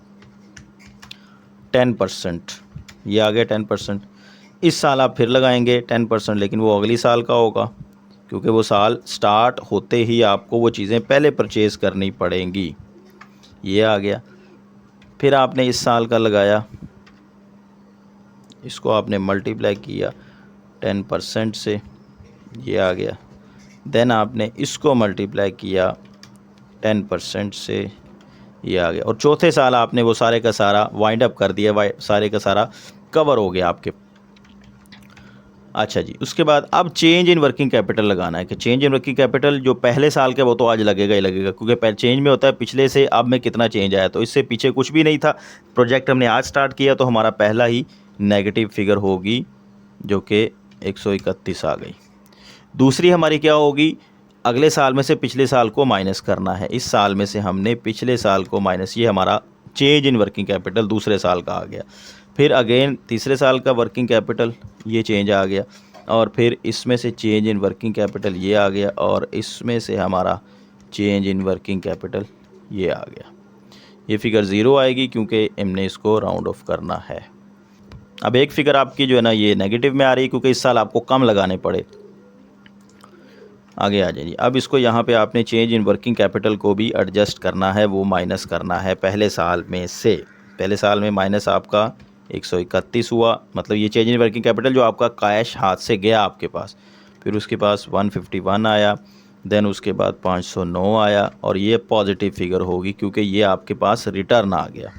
10%, ये आ गया 10%। इस साल आप फिर लगाएंगे 10%, लेकिन वो अगली साल का होगा, क्योंकि वो साल स्टार्ट होते ही आपको वो चीज़ें पहले परचेज़ करनी पड़ेंगी। ये आ गया। फिर आपने इस साल का लगाया, इसको आपने मल्टीप्लाई किया 10% से, ये आ गया। देन आपने इसको मल्टीप्लाई किया 10% से, ये आ गया। और चौथे साल आपने वो सारे का सारा वाइंड अप कर दिया, सारे का सारा कवर हो गया आपके। अच्छा जी, उसके बाद अब चेंज इन वर्किंग कैपिटल लगाना है कि चेंज इन वर्किंग कैपिटल जो पहले साल का वो तो आज लगेगा ही लगेगा, क्योंकि चेंज में होता है पिछले से अब में कितना चेंज आया। तो इससे पीछे कुछ भी नहीं था, प्रोजेक्ट हमने आज स्टार्ट किया तो हमारा पहला ही नेगेटिव फिगर होगी जो कि 131 आ गई। दूसरी हमारी क्या होगी, अगले साल में से पिछले साल को माइनस करना है। इस साल में से हमने पिछले साल को माइनस, ये हमारा चेंज इन वर्किंग कैपिटल दूसरे साल का आ गया। फिर अगेन तीसरे साल का वर्किंग कैपिटल ये चेंज आ गया, और फिर इसमें से चेंज इन वर्किंग कैपिटल ये आ गया, और इसमें से हमारा चेंज इन वर्किंग कैपिटल ये आ गया। ये फिगर 0 आएगी क्योंकि हमने इसको राउंड ऑफ करना है। अब एक फिगर आपकी जो है ना ये नेगेटिव में आ रही है क्योंकि इस साल आपको कम लगाने पड़े। आगे आ जाइए। अब इसको यहाँ पे आपने चेंज इन वर्किंग कैपिटल को भी एडजस्ट करना है, वो माइनस करना है पहले साल में से। पहले साल में माइनस आपका 131 हुआ, मतलब ये चेंज इन वर्किंग कैपिटल जो आपका कैश हाथ से गया आपके पास। फिर उसके पास 151 आया, देन उसके बाद 509 आया, और ये पॉजिटिव फिगर होगी क्योंकि ये आपके पास रिटर्न आ गया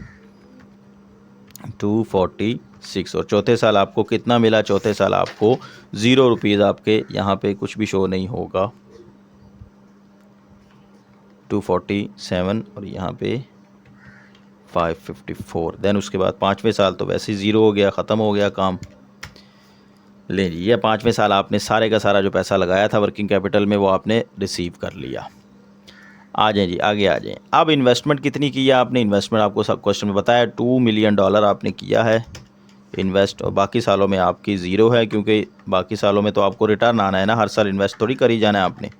246। और चौथे साल आपको कितना मिला, चौथे साल आपको 0 रुपीज़, आपके यहाँ पे कुछ भी शो नहीं होगा, 247, और यहाँ पे 554। देन उसके बाद पाँचवें साल तो वैसे ही 0 हो गया, ख़त्म हो गया काम। ले जी, ये पाँचवें साल आपने सारे का सारा जो पैसा लगाया था वर्किंग कैपिटल में वो आपने रिसीव कर लिया। आ जाए जी, आगे आ जाएँ। अब इन्वेस्टमेंट कितनी की है आपने, इन्वेस्टमेंट आपको सब क्वेश्चन में बताया $2 मिलियन आपने किया है इन्वेस्ट, और बाकी सालों में आपकी 0 है क्योंकि बाकी सालों में तो आपको रिटर्न आना है ना, हर साल इन्वेस्ट थोड़ी करी जाना है आपने।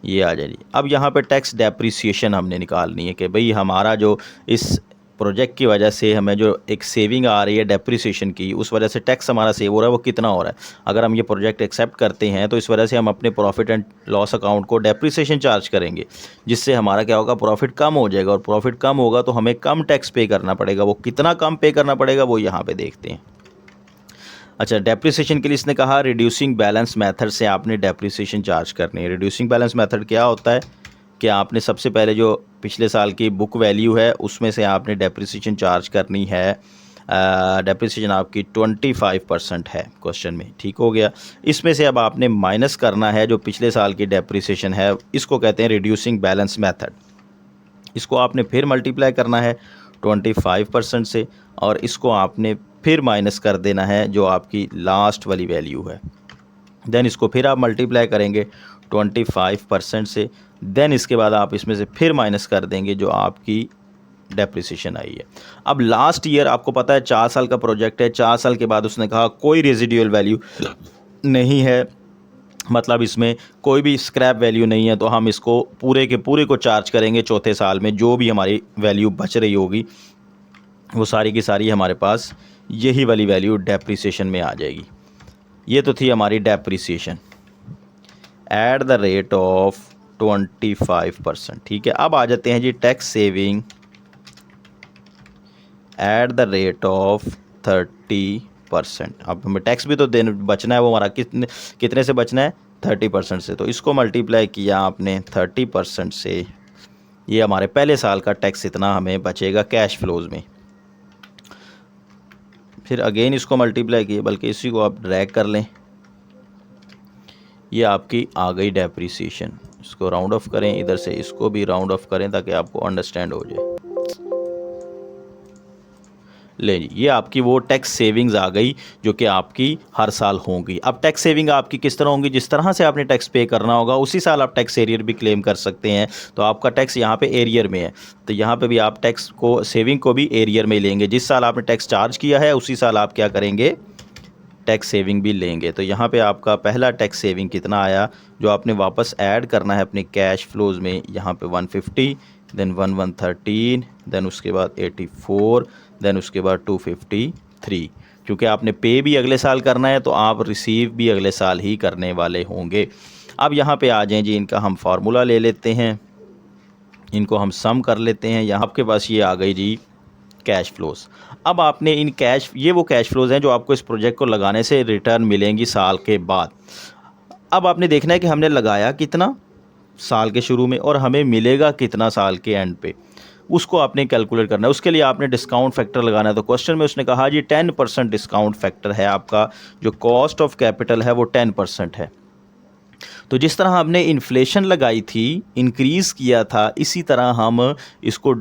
ये आ जाए। अब यहाँ पे टैक्स डेप्रिसिएशन हमने निकालनी है कि भाई हमारा जो इस प्रोजेक्ट की वजह से हमें जो एक सेविंग आ रही है डेप्रिसिएशन की, उस वजह से टैक्स हमारा सेव हो रहा है, वो कितना हो रहा है। अगर हम ये प्रोजेक्ट एक्सेप्ट करते हैं तो इस वजह से हम अपने प्रॉफिट एंड लॉस अकाउंट को डेप्रिसिएशन चार्ज करेंगे, जिससे हमारा क्या होगा, प्रॉफिट कम हो जाएगा, और प्रॉफिट कम होगा तो हमें कम टैक्स पे करना पड़ेगा। वो कितना कम पे करना पड़ेगा वो यहाँ पे देखते हैं। अच्छा, डेप्रिसिएशन के लिए इसने कहा रिड्यूसिंग बैलेंस मेथड से आपने डेप्रिसिएशन चार्ज करनी है। रिड्यूसिंग बैलेंस मेथड क्या होता है कि आपने सबसे पहले जो पिछले साल की बुक वैल्यू है उसमें से आपने डेप्रिसिएशन चार्ज करनी है। डेप्रिसिएशन आपकी 25% है क्वेश्चन में, ठीक हो गया। इसमें से अब आपने माइनस करना है जो पिछले साल की डेप्रिसिएशन है, इसको कहते हैं रिड्यूसिंग बैलेंस मेथड। इसको आपने फिर मल्टीप्लाई करना है 25% से, और इसको आपने फिर माइनस कर देना है जो आपकी लास्ट वाली वैल्यू है। देन इसको फिर आप मल्टीप्लाई करेंगे 25% से, देन इसके बाद आप इसमें से फिर माइनस कर देंगे जो आपकी डेप्रिसिएशन आई है। अब लास्ट ईयर आपको पता है 4 साल का प्रोजेक्ट है, 4 साल के बाद उसने कहा कोई रेजिडुअल वैल्यू नहीं है, मतलब इसमें कोई भी स्क्रैप वैल्यू नहीं है, तो हम इसको पूरे के पूरे को चार्ज करेंगे चौथे साल में। जो भी हमारी वैल्यू बच रही होगी वो सारी की सारी हमारे पास यही वाली वैल्यू डेप्रिसिएशन में आ जाएगी। ये तो थी हमारी depreciation at the rate of 25%, ठीक है। अब आ जाते हैं जी tax saving at the rate of 30%। अब हमें टैक्स भी तो बचना है, वो हमारा कितने से बचना है, 30% से। तो इसको मल्टीप्लाई किया आपने 30% से, ये हमारे पहले साल का टैक्स इतना हमें बचेगा कैश फ्लोज में। फिर अगेन इसको मल्टीप्लाई किए, बल्कि इसी को आप ड्रैग कर लें, ये आपकी आ गई डेप्रिसिएशन। इसको राउंड ऑफ करें, इधर से इसको भी राउंड ऑफ करें ताकि आपको अंडरस्टैंड हो जाए। ले जी, ये आपकी वो टैक्स सेविंग्स आ गई जो कि आपकी हर साल होंगी। अब टैक्स सेविंग आपकी किस तरह होंगी, जिस तरह से आपने टैक्स पे करना होगा उसी साल आप टैक्स एरियर भी क्लेम कर सकते हैं। तो आपका टैक्स यहाँ पे एरियर में है, तो यहाँ पे भी आप टैक्स को सेविंग को भी एरियर में लेंगे। जिस साल आपने टैक्स चार्ज किया है उसी साल आप क्या करेंगे, टैक्स सेविंग भी लेंगे। तो यहाँ पे आपका पहला टैक्स सेविंग कितना आया जो आपने वापस ऐड करना है अपने कैश फ्लोज में, यहाँ पे 150, देन 1113, देन उसके बाद 84, देन उसके बाद 253। क्योंकि आपने पे भी अगले साल करना है तो आप रिसीव भी अगले साल ही करने वाले होंगे। अब यहाँ पे आ जाएं जी, इनका हम फार्मूला ले लेते हैं, इनको हम सम कर लेते हैं। यहाँ आपके पास ये आ गई जी कैश फ्लोज। अब आपने इन ये वो कैश फ्लोज हैं जो आपको इस प्रोजेक्ट को लगाने से रिटर्न मिलेंगी साल के बाद। अब आपने देखना है कि हमने लगाया कितना साल के शुरू में और हमें मिलेगा कितना साल के एंड पे, उसको आपने कैलकुलेट करना है। उसके लिए आपने डिस्काउंट फैक्टर लगाना है। तो क्वेश्चन में उसने कहा जी 10% डिस्काउंट फैक्टर है, आपका जो कॉस्ट ऑफ कैपिटल है वो 10% है। तो जिस तरह हमने इन्फ्लेशन लगाई थी, इंक्रीज़ किया था, इसी तरह हम इसको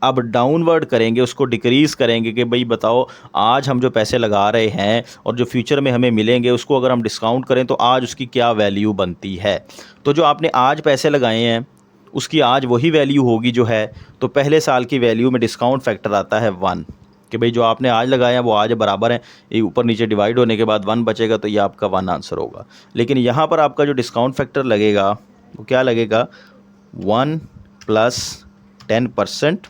अब डाउनवर्ड करेंगे, उसको डिक्रीज़ करेंगे कि भाई बताओ आज हम जो पैसे लगा रहे हैं और जो फ्यूचर में हमें मिलेंगे उसको अगर हम डिस्काउंट करें तो आज उसकी क्या वैल्यू बनती है। तो जो आपने आज पैसे लगाए हैं उसकी आज वही वैल्यू होगी जो है। तो पहले साल की वैल्यू में डिस्काउंट फैक्टर आता है 1, कि भाई जो आपने आज लगाया है वो आज बराबर है, ये ऊपर नीचे डिवाइड होने के बाद 1 बचेगा, तो ये आपका 1 आंसर होगा। लेकिन यहाँ पर आपका जो डिस्काउंट फैक्टर लगेगा वो क्या लगेगा, 1 + 10%,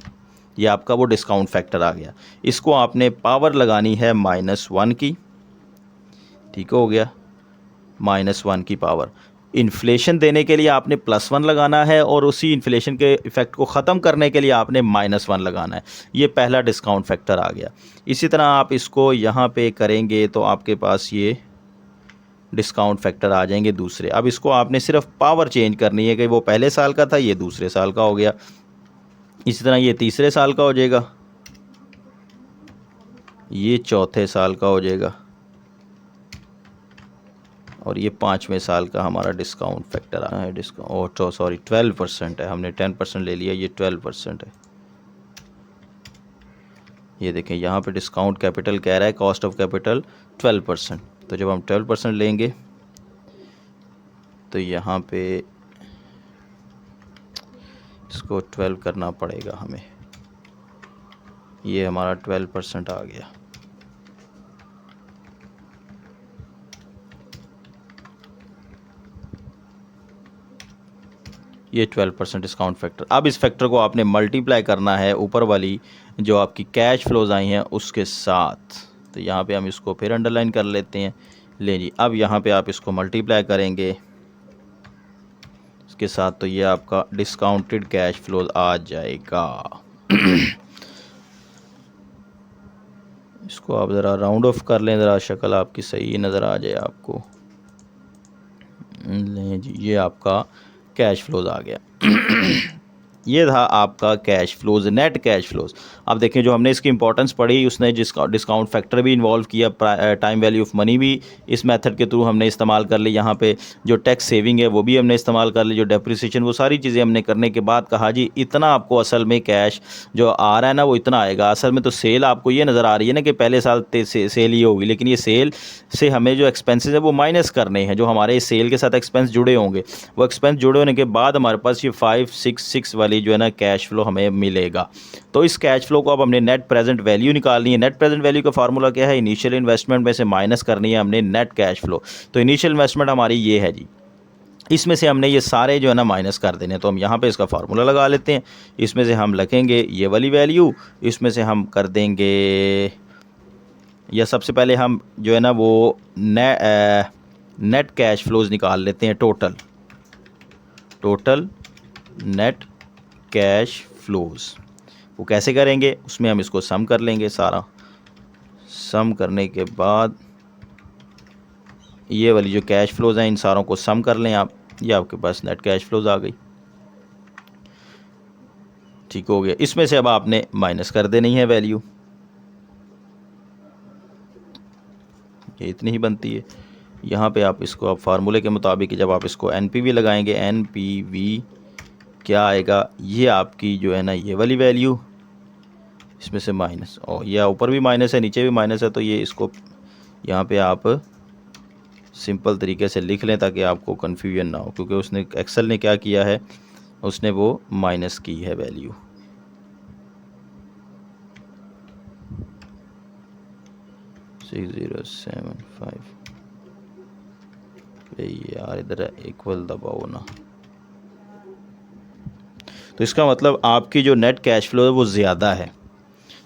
ये आपका वो डिस्काउंट फैक्टर आ गया। इसको आपने पावर लगानी है -1 की, ठीक हो गया, -1 की पावर। इन्फ्लेशन देने के लिए आपने +1 लगाना है और उसी इन्फ्लेशन के इफ़ेक्ट को ख़त्म करने के लिए आपने -1 लगाना है। ये पहला डिस्काउंट फैक्टर आ गया। इसी तरह आप इसको यहाँ पे करेंगे तो आपके पास ये डिस्काउंट फैक्टर आ जाएंगे दूसरे। अब इसको आपने सिर्फ पावर चेंज करनी है कि वो पहले साल का था, ये दूसरे साल का हो गया। इसी तरह ये तीसरे साल का हो जाएगा, ये चौथे साल का हो जाएगा, और ये 5वें साल का हमारा डिस्काउंट फैक्टर आया है। डिस्काउंट सॉरी 12% है, हमने 10% ले लिया, ये 12% है। ये देखें यहाँ पे डिस्काउंट कैपिटल कह रहा है कॉस्ट ऑफ कैपिटल 12%। तो जब हम 12% लेंगे तो यहाँ पे इसको 12 करना पड़ेगा हमें, ये हमारा 12% आ गया। ये 12% डिस्काउंट फैक्टर। अब इस फैक्टर को आपने मल्टीप्लाई करना है ऊपर वाली जो आपकी कैश फ्लोज आई हैं उसके साथ। तो यहाँ पे हम इसको फिर अंडरलाइन कर लेते हैं। ले जी, अब यहाँ पे आप इसको मल्टीप्लाई करेंगे इसके साथ, तो ये आपका डिस्काउंटेड कैश फ्लोज आ जाएगा। इसको आप ज़रा राउंड ऑफ कर लें, ज़रा शक्ल आपकी सही नज़र आ जाए आपको। लें जी, ये आपका कैश फ्लोज आ गया। ये था आपका cash flows, net cash flows. अब देखें जो हमने इसकी इंपॉर्टेंस पढ़ी, उसने डिस्काउंट फैक्टर भी इन्वॉल्व किया, टाइम वैल्यू ऑफ मनी भी इस मेथड के थ्रू हमने इस्तेमाल कर ली, यहाँ पे जो टैक्स सेविंग है वो भी हमने इस्तेमाल कर ली, जो डेप्रिसिएशन, वो सारी चीज़ें हमने करने के बाद कहा जी इतना आपको असल में कैश जो आ रहा है ना वो इतना आएगा। असल में तो सेल आपको ये नज़र आ रही है ना कि पहले साल सेल ये होगी, लेकिन ये सेल से हमें जो एक्सपेंसेस है वो माइनस करने हैं, जो हमारे सेल के साथ एक्सपेंस जुड़े होंगे, वो एक्सपेंस जुड़े होने के बाद हमारे पास ये 566 वाली जो है ना कैश फ्लो हमें मिलेगा। तो इस कैश फ्लो को अब हमने नेट प्रेजेंट वैल्यू निकालनी है। नेट प्रेजेंट वैल्यू का फार्मूला क्या है? इनिशियल इन्वेस्टमेंट में से माइनस करनी है हमने नेट कैश फ्लो। तो इनिशियल इन्वेस्टमेंट हमारी ये है जी, इसमें से हमने ये सारे जो है ना माइनस कर देने। तो हम यहाँ पे इसका फार्मूला लगा लेते हैं। इसमें से हम लिखेंगे ये वाली वैल्यू, इसमें से हम कर देंगे, या सबसे पहले हम जो है ना वो नेट कैश फ्लोज निकाल लेते हैं। टोटल नेट कैश फ्लोज वो कैसे करेंगे? उसमें हम इसको सम कर लेंगे, सारा सम करने के बाद ये वाली जो कैश फ्लोज हैं इन सारों को सम कर लें आप, ये आपके पास नेट कैश फ्लोज आ गई। ठीक हो गया। इसमें से अब आपने माइनस कर देनी है वैल्यू, ये इतनी ही बनती है। यहाँ पे आप इसको आप फार्मूले के मुताबिक जब आप इसको एनपीवी लगाएंगे, एनपीवी क्या आएगा? ये आपकी जो है ना ये वाली वैल्यू, इसमें से माइनस, और ये ऊपर भी माइनस है नीचे भी माइनस है, तो ये इसको यहाँ पे आप सिंपल तरीके से लिख लें ताकि आपको कन्फ्यूजन ना हो, क्योंकि उसने एक्सेल ने क्या किया है, उसने वो माइनस की है वैल्यू। 6075 यार इधर इक्वल दबाओ ना। तो इसका मतलब आपकी जो नेट कैश फ्लो है वो ज़्यादा है।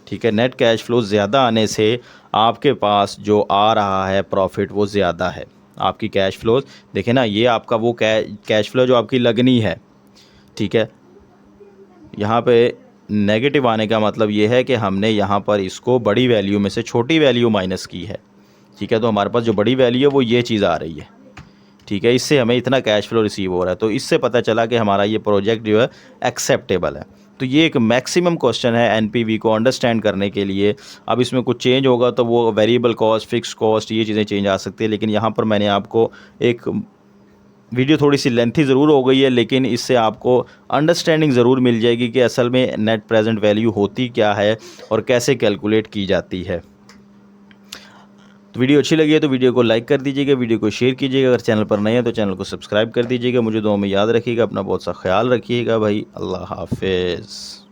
ठीक है, नेट कैश फ्लो ज़्यादा आने से आपके पास जो आ रहा है प्रॉफिट वो ज़्यादा है। आपकी कैश फ्लो देखें ना, ये आपका वो कैश फ्लो जो आपकी लगनी है। ठीक है, यहाँ पे नेगेटिव आने का मतलब ये है कि हमने यहाँ पर इसको बड़ी वैल्यू में से छोटी वैल्यू माइनस की है। ठीक है, तो हमारे पास जो बड़ी वैल्यू है वो ये चीज़ आ रही है। ठीक है, इससे हमें इतना कैश फ्लो रिसीव हो रहा है। तो इससे पता चला कि हमारा ये प्रोजेक्ट जो है एक्सेप्टेबल है। तो ये एक मैक्सिमम क्वेश्चन है एनपीवी को अंडरस्टैंड करने के लिए। अब इसमें कुछ चेंज होगा तो वो वेरिएबल कॉस्ट, फिक्स कॉस्ट, ये चीज़ें चेंज आ सकती है, लेकिन यहाँ पर मैंने आपको एक वीडियो थोड़ी सी लेंथी ज़रूर हो गई है, लेकिन इससे आपको अंडरस्टैंडिंग ज़रूर मिल जाएगी कि असल में नेट प्रेजेंट वैल्यू होती क्या है और कैसे कैलकुलेट की जाती है। तो वीडियो अच्छी लगी है तो वीडियो को लाइक कर दीजिएगा, वीडियो को शेयर कीजिएगा, अगर चैनल पर नए हैं तो चैनल को सब्सक्राइब कर दीजिएगा। मुझे दुआ में याद रखिएगा, अपना बहुत सा ख्याल रखिएगा भाई। अल्लाह हाफिज़।